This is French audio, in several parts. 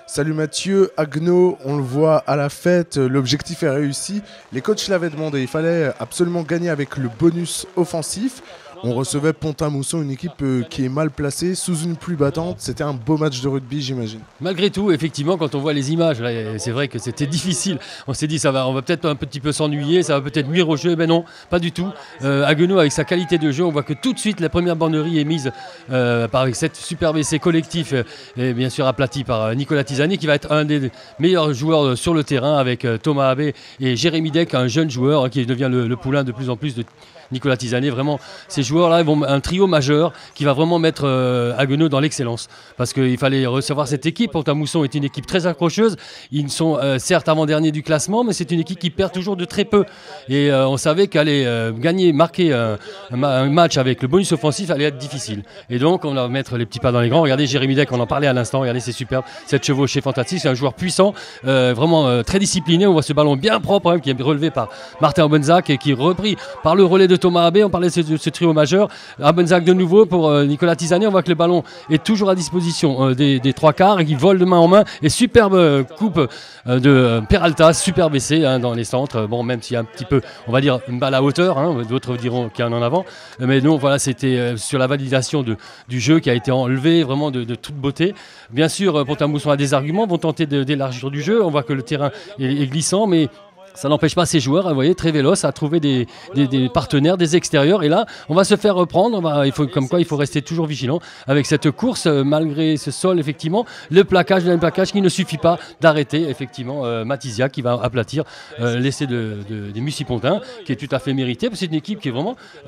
Salut Mathieu, Agno, on le voit à la fête, l'objectif est réussi. Les coachs l'avaient demandé, il fallait absolument gagner avec le bonus offensif. On recevait Pont-à-Mousson, une équipe qui est mal placée, sous une pluie battante. C'était un beau match de rugby, j'imagine. Malgré tout, effectivement, quand on voit les images, c'est vrai que c'était difficile. On s'est dit, on va peut-être un petit peu s'ennuyer, ça va peut-être nuire au jeu. Mais non, pas du tout. Haguenau, avec sa qualité de jeu, on voit que tout de suite, la première banderie est mise avec cette superbe essai collectif, et bien sûr aplati par Nicolas Tisani, qui va être un des meilleurs joueurs sur le terrain, avec Thomas Abbé et Jérémy Deck, un jeune joueur qui devient le poulain de plus en plus de Nicolas Tisani. Vraiment, ces joueurs-là, ils vont un trio majeur qui va vraiment mettre Haguenau dans l'excellence. Parce qu'il fallait recevoir cette équipe. Pont-à-Mousson est une équipe très accrocheuse. Ils sont certes avant-dernier du classement, mais c'est une équipe qui perd toujours de très peu. Et on savait qu'aller marquer un match avec le bonus offensif allait être difficile. Et donc, on va mettre les petits pas dans les grands. Regardez Jérémy Deck, on en parlait à l'instant. Regardez, c'est superbe. Cette chevauchée fantastique. C'est un joueur puissant, vraiment très discipliné. On voit ce ballon bien propre, qui est relevé par Martin Obenzac et qui est repris par le relais de Thomas Abbé. On parlait de ce trio majeur. Abenzac de nouveau pour Nicolas Tisani. On voit que le ballon est toujours à disposition des trois quarts et qui vole de main en main. Et superbe coupe de Peralta, superbe essai dans les centres. Bon, même s'il y a un petit peu, on va dire, une balle à hauteur, d'autres diront qu'il y en a en avant. Mais non, voilà, c'était sur la validation du jeu qui a été enlevé vraiment de toute beauté. Bien sûr, Pont-à-Mousson a des arguments, vont tenter d'élargir du jeu. On voit que le terrain est glissant, mais ça n'empêche pas ces joueurs, vous voyez, très véloces, à trouver des partenaires, des extérieurs. Et là, on va se faire reprendre. Il faut rester toujours vigilant avec cette course, malgré ce sol, effectivement. Le plaquage qui ne suffit pas d'arrêter, effectivement, Matizia qui va aplatir l'essai des Mussy-Pontins, qui est tout à fait mérité. C'est une équipe qui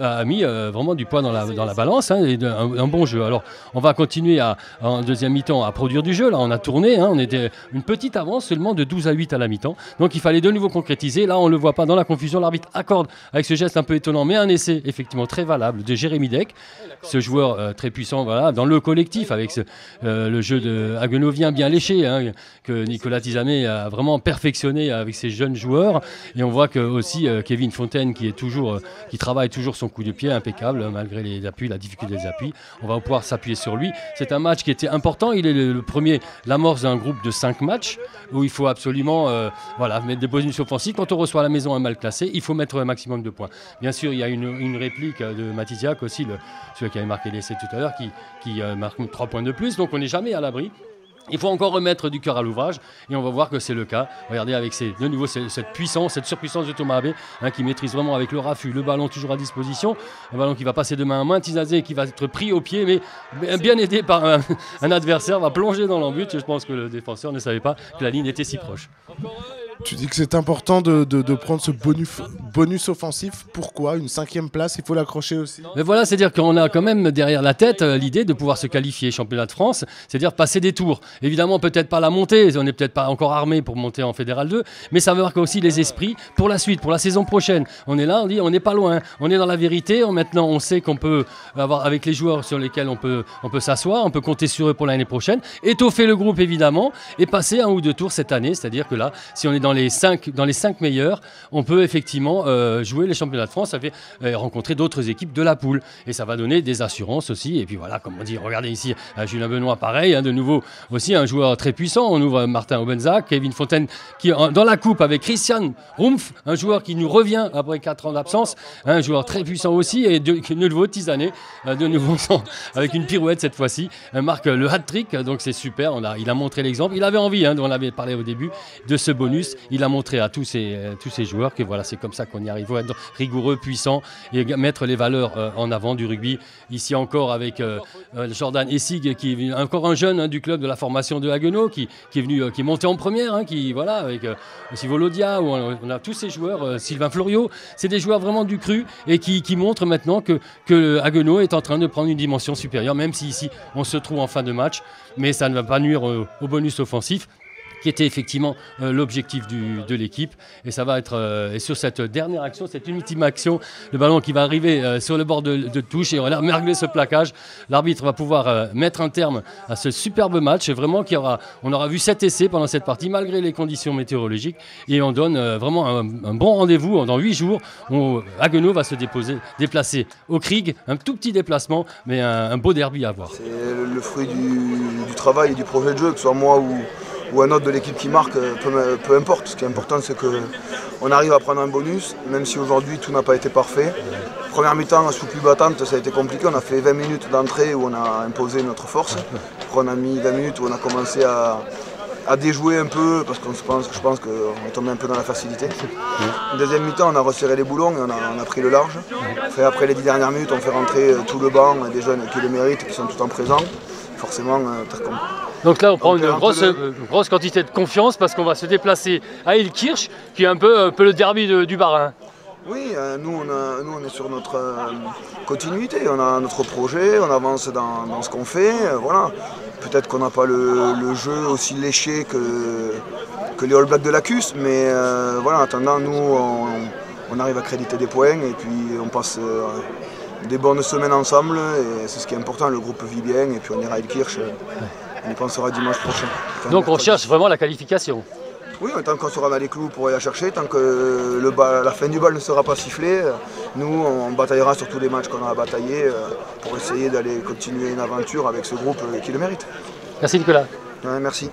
a mis vraiment du poids dans la balance, et un bon jeu. Alors, on va continuer en deuxième mi-temps à produire du jeu. Là, on a tourné. On était une petite avance seulement de 12-8 à la mi-temps. Donc, il fallait de nouveau concrétiser. Là, on ne le voit pas dans la confusion. L'arbitre accorde avec ce geste un peu étonnant, mais un essai effectivement très valable de Jérémy Deck, ce joueur très puissant, voilà, dans le collectif avec le jeu de Haguenau bien léché, que Nicolas Tisani a vraiment perfectionné avec ses jeunes joueurs. Et on voit que aussi Kevin Fontaine qui travaille toujours son coup de pied impeccable malgré les appuis, la difficulté des appuis. On va pouvoir s'appuyer sur lui. C'est un match qui était important. Il est le premier, l'amorce d'un groupe de 5 matchs où il faut absolument mettre des bonus offensifs. Quand on reçoit à la maison un mal classé, il faut mettre un maximum de points. Bien sûr, il y a une réplique de Matizia aussi, celui qui avait marqué l'essai tout à l'heure, qui marque 3 points de plus. Donc on n'est jamais à l'abri. Il faut encore remettre du cœur à l'ouvrage et on va voir que c'est le cas. Regardez avec de nouveau cette puissance, cette surpuissance de Thomas Abbé, qui maîtrise vraiment avec le raffut, le ballon toujours à disposition, un ballon qui va passer de main en main, Tisani qui va être pris au pied, mais bien aidé par un adversaire, va plonger dans l'embut. Je pense que le défenseur ne savait pas que la ligne était si proche. Tu dis que c'est important de prendre ce bonus offensif. Pourquoi une 5e place, il faut l'accrocher aussi. Mais voilà, c'est-à-dire qu'on a quand même derrière la tête l'idée de pouvoir se qualifier championnat de France, c'est-à-dire passer des tours. Évidemment, peut-être pas la montée, on n'est peut-être pas encore armé pour monter en Fédéral 2, mais ça marque aussi les esprits pour la suite, pour la saison prochaine. On est là, on dit on n'est pas loin, on est dans la vérité. Maintenant, on sait qu'on peut avoir avec les joueurs sur lesquels on peut s'asseoir, on peut compter sur eux pour l'année prochaine, étoffer le groupe évidemment et passer 1 ou 2 tours cette année, c'est-à-dire que là, si on est dans les 5 meilleurs, on peut effectivement jouer les championnats de France, ça fait rencontrer d'autres équipes de la poule et ça va donner des assurances aussi. Et puis voilà, comme on dit, regardez ici Julien Benoît, pareil, de nouveau aussi un joueur très puissant. On ouvre Martin Obenzac, Kevin Fontaine qui est dans la coupe avec Christian Rumpf, un joueur qui nous revient après 4 ans d'absence, un joueur très puissant aussi, et de nouveau Tisani, de nouveau avec une pirouette cette fois-ci, marque le hat-trick, donc c'est super. Il a montré l'exemple, il avait envie, on avait parlé au début de ce bonus, il a montré à tous ces joueurs que voilà, c'est comme ça qu'on y arrive. Il faut être rigoureux, puissant et mettre les valeurs en avant du rugby. Ici encore avec Jordan Essig, qui est encore un jeune du club de la formation de Haguenau, qui est monté en première, avec aussi Volodia, où on a tous ces joueurs, Sylvain Florio, c'est des joueurs vraiment du cru et qui montrent maintenant que Haguenau est en train de prendre une dimension supérieure, même si ici on se trouve en fin de match, mais ça ne va pas nuire au bonus offensif, qui était effectivement l'objectif de l'équipe. Et ça va être, et sur cette dernière action, cette ultime action, le ballon qui va arriver sur le bord de touche, et on a merveilleux ce plaquage. L'arbitre va pouvoir mettre un terme à ce superbe match, et vraiment on aura vu 7 essais pendant cette partie, malgré les conditions météorologiques, et on donne vraiment un bon rendez-vous. Dans 8 jours, Haguenau va se déplacer au Krieg, un tout petit déplacement, mais un beau derby à voir. C'est le fruit du travail et du projet de jeu, que ce soit moi ou ou un autre de l'équipe qui marque, peu importe. Ce qui est important, c'est qu'on arrive à prendre un bonus, même si aujourd'hui tout n'a pas été parfait. Première mi-temps, sous plus battante, ça a été compliqué. On a fait 20 minutes d'entrée où on a imposé notre force. Après, on a mis 20 minutes où on a commencé à déjouer un peu, parce que je pense qu'on est tombé un peu dans la facilité. Deuxième mi-temps, on a resserré les boulons et on a pris le large. Après les 10 dernières minutes, on fait rentrer tout le banc, des jeunes qui le méritent, qui sont tout en présent. Forcément, donc là, on prend une grosse quantité de confiance parce qu'on va se déplacer à Illkirch, qui est un peu le derby du Bas-Rhin. Oui, nous on est sur notre continuité, on a notre projet, on avance dans ce qu'on fait. Voilà. Peut-être qu'on n'a pas le jeu aussi léché que les All Blacks de la CUS, mais voilà, en attendant, nous on arrive à créditer des points et puis on passe des bonnes semaines ensemble et c'est ce qui est important, le groupe vit bien et puis on ira à Illkirch, on y pensera dimanche prochain. Donc on cherche vraiment la qualification. Oui, tant qu'on sera dans les clous pour aller la chercher, tant que la fin du bal ne sera pas sifflée, nous on bataillera sur tous les matchs qu'on a à batailler pour essayer d'aller continuer une aventure avec ce groupe qui le mérite. Merci Nicolas. Ouais, merci.